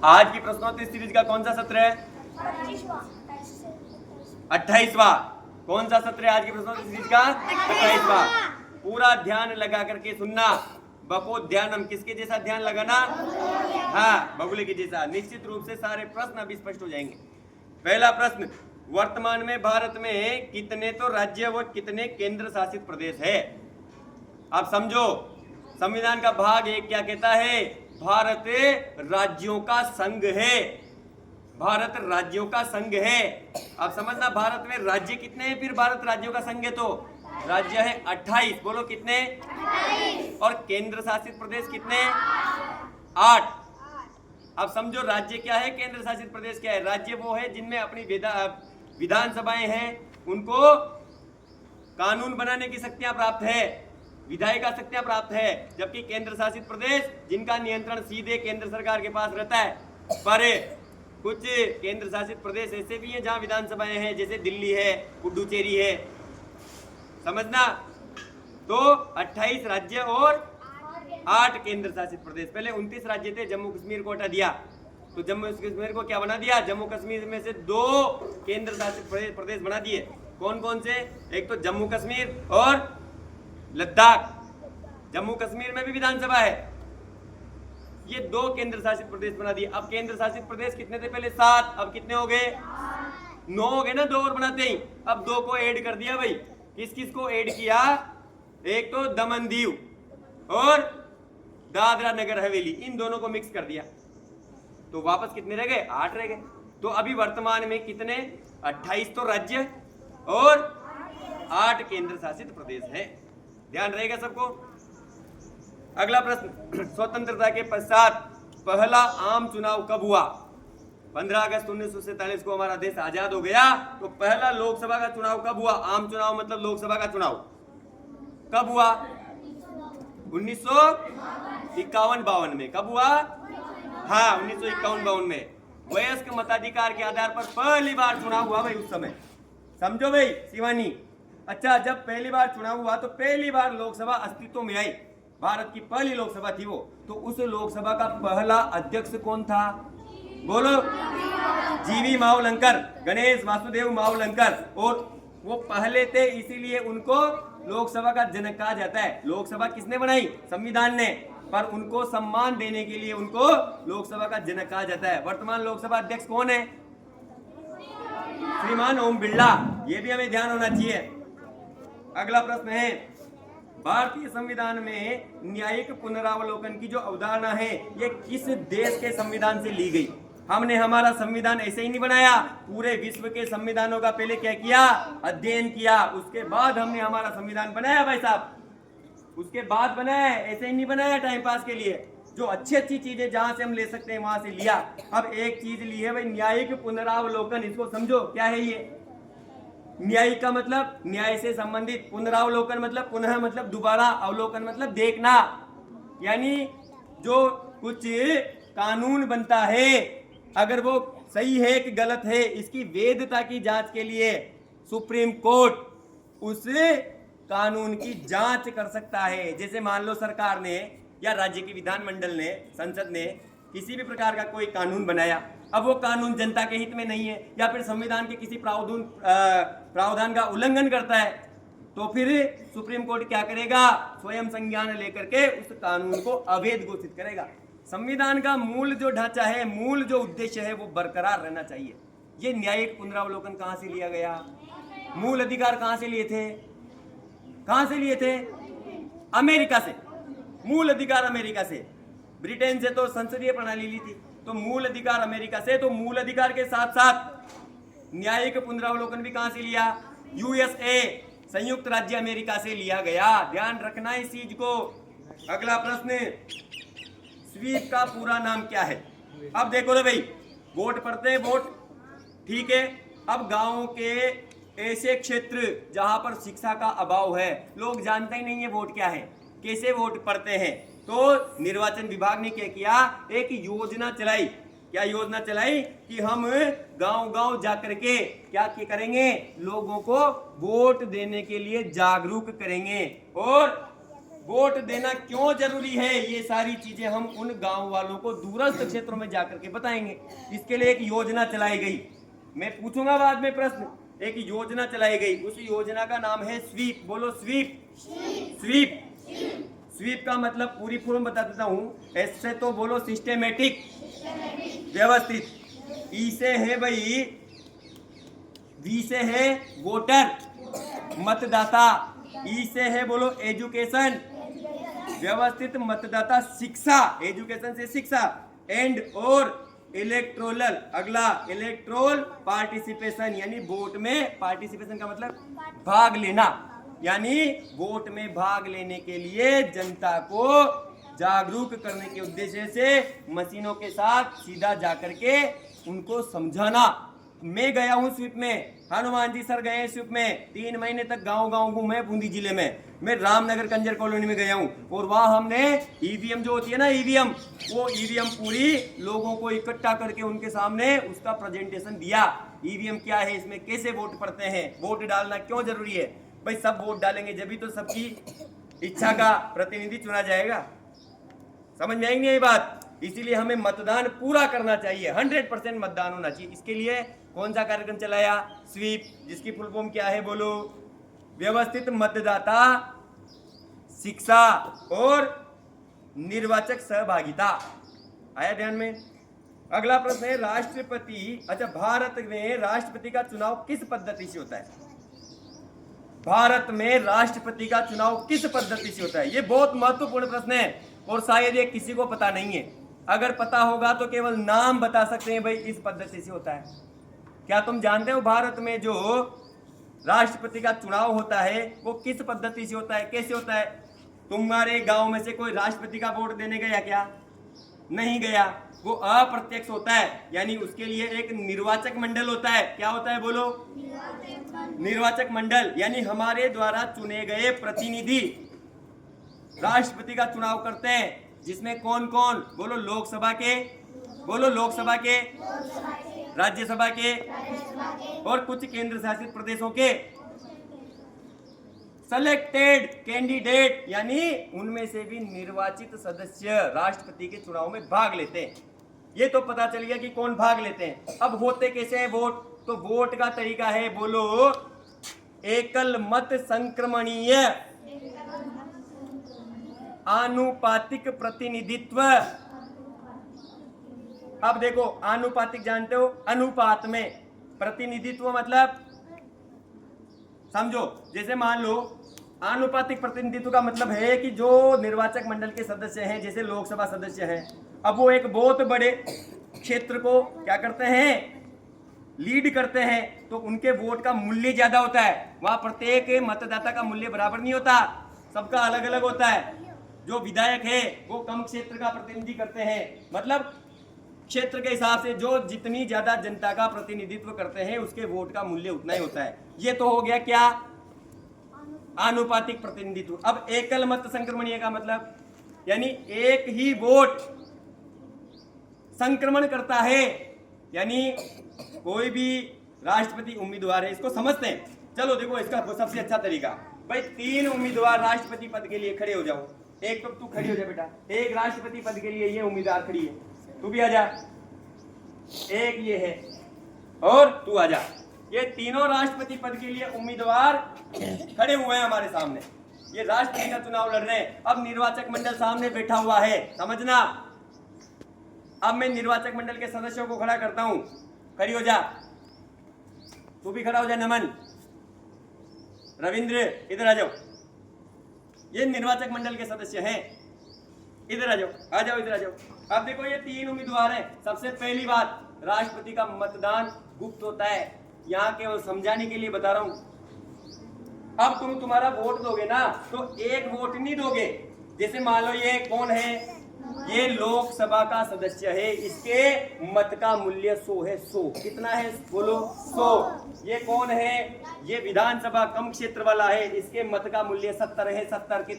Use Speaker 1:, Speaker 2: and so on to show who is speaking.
Speaker 1: आज की प्रश्नोत्तरी सीरीज का कौन सा सत्र है? 28वां। कौन सा सत्र है आज की प्रश्नोत्तरी सीरीज का? 28वां। पूरा ध्यान लगा करके सुनना। बपो ध्यानम, किसके जैसा ध्यान लगाना? हाँ, बगुले के जैसा। निश्चित रूप से सारे प्रश्न अभी स्पष्ट हो जाएंगे। पहला प्रश्न, वर्तमान में भारत में कितने तो राज्य व कितने केंद्र शासित प्रदेश है? आप समझो, संविधान का भाग 1 क्या कहता है? भारत राज्यों का संघ है। भारत राज्यों का संघ है। अब समझना, भारत में राज्य कितने हैं? फिर भारत राज्यों का संघ है तो राज्य है 28। बोलो कितने? 28। और केंद्र शासित प्रदेश कितने? 8। अब समझो, राज्य क्या है, केंद्र शासित प्रदेश क्या है? राज्य वो है जिनमें अपनी विधानसभाएं हैं, उनको कानून बनाने की शक्तियां प्राप्त है, विधायिका शक्तियां प्राप्त है। जबकि केंद्र शासित प्रदेश जिनका नियंत्रण सीधे केंद्र सरकार के पास रहता है। पर कुछ केंद्र शासित प्रदेश ऐसे भी हैं जहां विधानसभाएं हैं, जैसे दिल्ली है, पुडुचेरी है। समझना, तो 28 राज्य और 8 केंद्र शासित प्रदेश। पहले 29 राज्य थे, जम्मू कश्मीर को हटा दिया, तो जम्मू कश्मीर को क्या बना दिया? जम्मू कश्मीर में से 2 केंद्र शासित प्रदेश बना दिए। कौन कौन से? एक तो जम्मू कश्मीर और लद्दाख। जम्मू कश्मीर में भी विधानसभा है। ये 2 केंद्र शासित प्रदेश बना दिए। अब केंद्र शासित प्रदेश कितने थे? पहले 7, अब कितने हो गए? 9 हो गए ना, 2 और बनाते ही। अब 2 को ऐड कर दिया भाई। किस किस को ऐड किया? एक तो दमन दीव और दादरा नगर हवेली, इन दोनों को मिक्स कर दिया, तो वापस कितने रह गए? 8 रह गए। तो अभी वर्तमान में कितने? 28 तो राज्य और 8 केंद्र शासित प्रदेश है। ध्यान रहेगा सबको। अगला प्रश्न, स्वतंत्रता के पश्चात पहला आम चुनाव कब हुआ? 15 अगस्त 1947 को हमारा देश आजाद हो गया, तो पहला लोकसभा का चुनाव कब हुआ? आम चुनाव मतलब लोकसभा का चुनाव कब हुआ? 1951-52 में। कब हुआ? हाँ, 1951-52 में। वयस्क मताधिकार के आधार पर पहली बार चुनाव हुआ भाई उस समय। समझो भाई शिवानी। अच्छा, जब पहली बार चुनाव हुआ तो पहली बार लोकसभा अस्तित्व में आई, भारत की पहली लोकसभा थी वो। तो उस लोकसभा का पहला अध्यक्ष कौन था? बोलो। जीवी मावलंकर, गणेश वासुदेव मावलंकर। और वो पहले थे, इसीलिए उनको लोकसभा का जनक कहा जाता है। लोकसभा किसने बनाई? संविधान ने। पर उनको सम्मान देने के लिए उनको लोकसभा का जनक कहा जाता है। वर्तमान लोकसभा अध्यक्ष कौन है? श्रीमान ओम बिरला। ये भी हमें ध्यान होना चाहिए। अगला प्रश्न है, भारतीय संविधान में न्यायिक पुनरावलोकन की जो अवधारणा है, ये किस देश के संविधान से ली गई? हमने हमारा संविधान ऐसे ही नहीं बनाया, पूरे विश्व के संविधानों का पहले क्या किया? अध्ययन किया, उसके बाद हमने हमारा संविधान बनाया भाई साहब। उसके बाद बनाया, ऐसे ही नहीं बनाया टाइम पास के लिए। जो अच्छी अच्छी चीजें जहां से हम ले सकते हैं वहां से लिया। अब एक चीज ली है भाई, न्यायिक पुनरावलोकन। इसको समझो, क्या है ये? न्यायिक का मतलब न्याय से संबंधित, पुनरावलोकन मतलब पुनः मतलब दोबारा, अवलोकन मतलब देखना। यानी जो कुछ कानून बनता है, अगर वो सही है कि गलत है, इसकी वैधता की जांच के लिए सुप्रीम कोर्ट उस कानून की जांच कर सकता है। जैसे मान लो सरकार ने या राज्य की विधानमंडल ने, संसद ने किसी भी प्रकार का कोई कानून बनाया, अब वो कानून जनता के हित में नहीं है या फिर संविधान के किसी प्रावधान का उल्लंघन करता है, तो फिर सुप्रीम कोर्ट क्या करेगा? स्वयं संज्ञान लेकर के उस कानून को अवैध घोषित करेगा। संविधान का मूल जो ढांचा है, मूल जो उद्देश्य है, वो बरकरार रहना चाहिए। ये न्यायिक पुनरावलोकन कहां से लिया गया? मूल अधिकार कहां से लिए थे? कहां से लिए थे? अमेरिका से। मूल अधिकार अमेरिका से। ब्रिटेन से तो संसदीय प्रणाली ली थी, तो मूल अधिकार अमेरिका से। तो मूल अधिकार के साथ साथ न्यायिक पुनरावलोकन भी कहां से लिया? यूएसए, संयुक्त राज्य अमेरिका से लिया गया। ध्यान रखना इस चीज को। अगला प्रश्न, स्वीप का पूरा नाम क्या है? अब देखो रे भाई, वोट पड़ते हैं, वोट, ठीक है। अब गांवों के ऐसे क्षेत्र जहां पर शिक्षा का अभाव है, लोग जानते ही नहीं है वोट क्या है, कैसे वोट पड़ते हैं, तो निर्वाचन विभाग ने क्या किया? एक योजना चलाई। क्या योजना चलाई? कि हम गांव गांव जाकर के क्या करेंगे? लोगों को वोट देने के लिए जागरूक करेंगे और वोट देना क्यों जरूरी है, ये सारी चीजें हम उन गांव वालों को दूरस्थ क्षेत्रों में जाकर के बताएंगे। इसके लिए एक योजना चलाई गई, मैं पूछूंगा बाद में प्रश्न। एक योजना चलाई गई, उस योजना का नाम है स्वीप। बोलो स्वीप। स्वीप स्वीप का मतलब पूरी फॉर्म बता देता हूं। एस से तो बोलो सिस्टेमेटिक, व्यवस्थित। ई से है भाई, वी से है वोटर, मतदाता। ई से है बोलो एजुकेशन, व्यवस्थित मतदाता। शिक्षा, एजुकेशन से शिक्षा। एंड और इलेक्ट्रोलल, अगला इलेक्ट्रोल पार्टिसिपेशन, यानी वोट में पार्टिसिपेशन का मतलब भाग लेना, यानी वोट में भाग लेने के लिए जनता को जागरूक करने के उद्देश्य से मशीनों के साथ सीधा जाकर के उनको समझाना। मैं गया हूं स्वीप में, हनुमान जी सर गए स्वीप में, 3 महीने तक गांव गांव घूमे बूंदी जिले में। मैं रामनगर कंजर कॉलोनी में गया हूं और वहां हमने ईवीएम जो होती है ना, ईवीएम, वो ईवीएम पूरी लोगों को इकट्ठा करके उनके सामने उसका प्रेजेंटेशन दिया। ईवीएम क्या है, इसमें कैसे वोट पड़ते हैं, वोट डालना क्यों जरूरी है। भाई सब वोट डालेंगे जब ही तो सबकी इच्छा का प्रतिनिधि चुना जाएगा। समझ में आएंगे ये बात। इसीलिए हमें मतदान पूरा करना चाहिए, 100% मतदान होना चाहिए। इसके लिए कौन सा कार्यक्रम चलाया, स्वीप, जिसकी फुल फॉर्म क्या है बोलो, व्यवस्थित मतदाता शिक्षा और निर्वाचक सहभागिता। आया ध्यान में। अगला प्रश्न है राष्ट्रपति, अच्छा भारत में राष्ट्रपति का चुनाव किस पद्धति से होता है। भारत में राष्ट्रपति का चुनाव किस पद्धति से होता है, ये बहुत महत्वपूर्ण प्रश्न है और शायद ये किसी को पता नहीं है। अगर पता होगा तो केवल नाम बता सकते हैं भाई इस पद्धति से होता है। क्या तुम जानते हो भारत में जो राष्ट्रपति का चुनाव होता है वो किस पद्धति से होता है, कैसे होता है। तुम्हारे गांव में से कोई राष्ट्रपति का वोट देने गया क्या, नहीं गया। वो अप्रत्यक्ष होता है, यानी उसके लिए एक निर्वाचक मंडल होता है। क्या होता है बोलो, निर्वाचक मंडल, यानी हमारे द्वारा चुने गए प्रतिनिधि राष्ट्रपति का चुनाव करते हैं। जिसमें कौन कौन बोलो, लोकसभा के, बोलो लोकसभा के, राज्यसभा के और कुछ केंद्र शासित प्रदेशों के सेलेक्टेड कैंडिडेट, यानी उनमें से भी निर्वाचित सदस्य राष्ट्रपति के चुनाव में भाग लेते हैं। ये तो पता चल गया कि कौन भाग लेते हैं। अब होते कैसे हैं वोट, तो वोट का तरीका है बोलो एकल मत संक्रमणीय आनुपातिक प्रतिनिधित्व। अब देखो आनुपातिक जानते हो, अनुपात में, प्रतिनिधित्व मतलब समझो। जैसे मान लो आनुपातिक प्रतिनिधित्व का मतलब है कि जो निर्वाचक मंडल के सदस्य हैं, जैसे लोकसभा सदस्य हैं, अब वो एक बहुत बड़े क्षेत्र को क्या करते हैं, लीड करते हैं, तो उनके वोट का मूल्य ज्यादा होता है। वहां प्रत्येक मतदाता का मूल्य बराबर नहीं होता, सबका अलग अलग होता है। जो विधायक है वो कम क्षेत्र का प्रतिनिधि करते हैं, मतलब क्षेत्र के हिसाब से जो जितनी ज्यादा जनता का प्रतिनिधित्व करते हैं उसके वोट का मूल्य उतना ही होता है। ये तो हो गया क्या, आनुपातिक प्रतिनिधित्व। अब एकल मत संक्रमणीय का मतलब यानी एक ही वोट संक्रमण करता है, यानी कोई भी राष्ट्रपति उम्मीदवार है, इसको समझते हैं। चलो देखो इसका सबसे अच्छा तरीका, भाई 3 उम्मीदवार राष्ट्रपति पद के लिए खड़े हो जाओ। एक तो तू खड़ी हो जा बेटा, एक राष्ट्रपति पद के लिए ये उम्मीदवार खड़ी है, तू भी आ जा। एक ये है और तू आ जा। ये तीनों राष्ट्रपति पद के लिए उम्मीदवार खड़े हुए हैं हमारे सामने, ये राष्ट्रपति का चुनाव लड़ रहे हैं। अब निर्वाचक मंडल सामने बैठा हुआ है, समझना। अब मैं निर्वाचक मंडल के सदस्यों को खड़ा करता हूं, खड़ी हो जा, तू भी खड़ा हो जा। नमन, रविंद्र इधर आ जाओ, ये निर्वाचक मंडल के सदस्य हैं, इधर आ जाओ, आ जाओ, इधर आ जाओ। अब देखो ये 3 उम्मीदवार हैं। सबसे पहली बात, राष्ट्रपति का मतदान गुप्त होता है, यहाँ केवल समझाने के लिए बता रहा हूं। अब तुम तुम्हारा वोट दोगे ना, तो एक वोट नहीं दोगे। जैसे मान लो ये कौन है, ये लोकसभा का सदस्य है, इसके मत का मूल्य 100 है। 100 कितना है बोलो, 100। ये कौन है, ये विधानसभा कम क्षेत्र वाला है, इसके मत का मूल्य 70 है। 70 कितना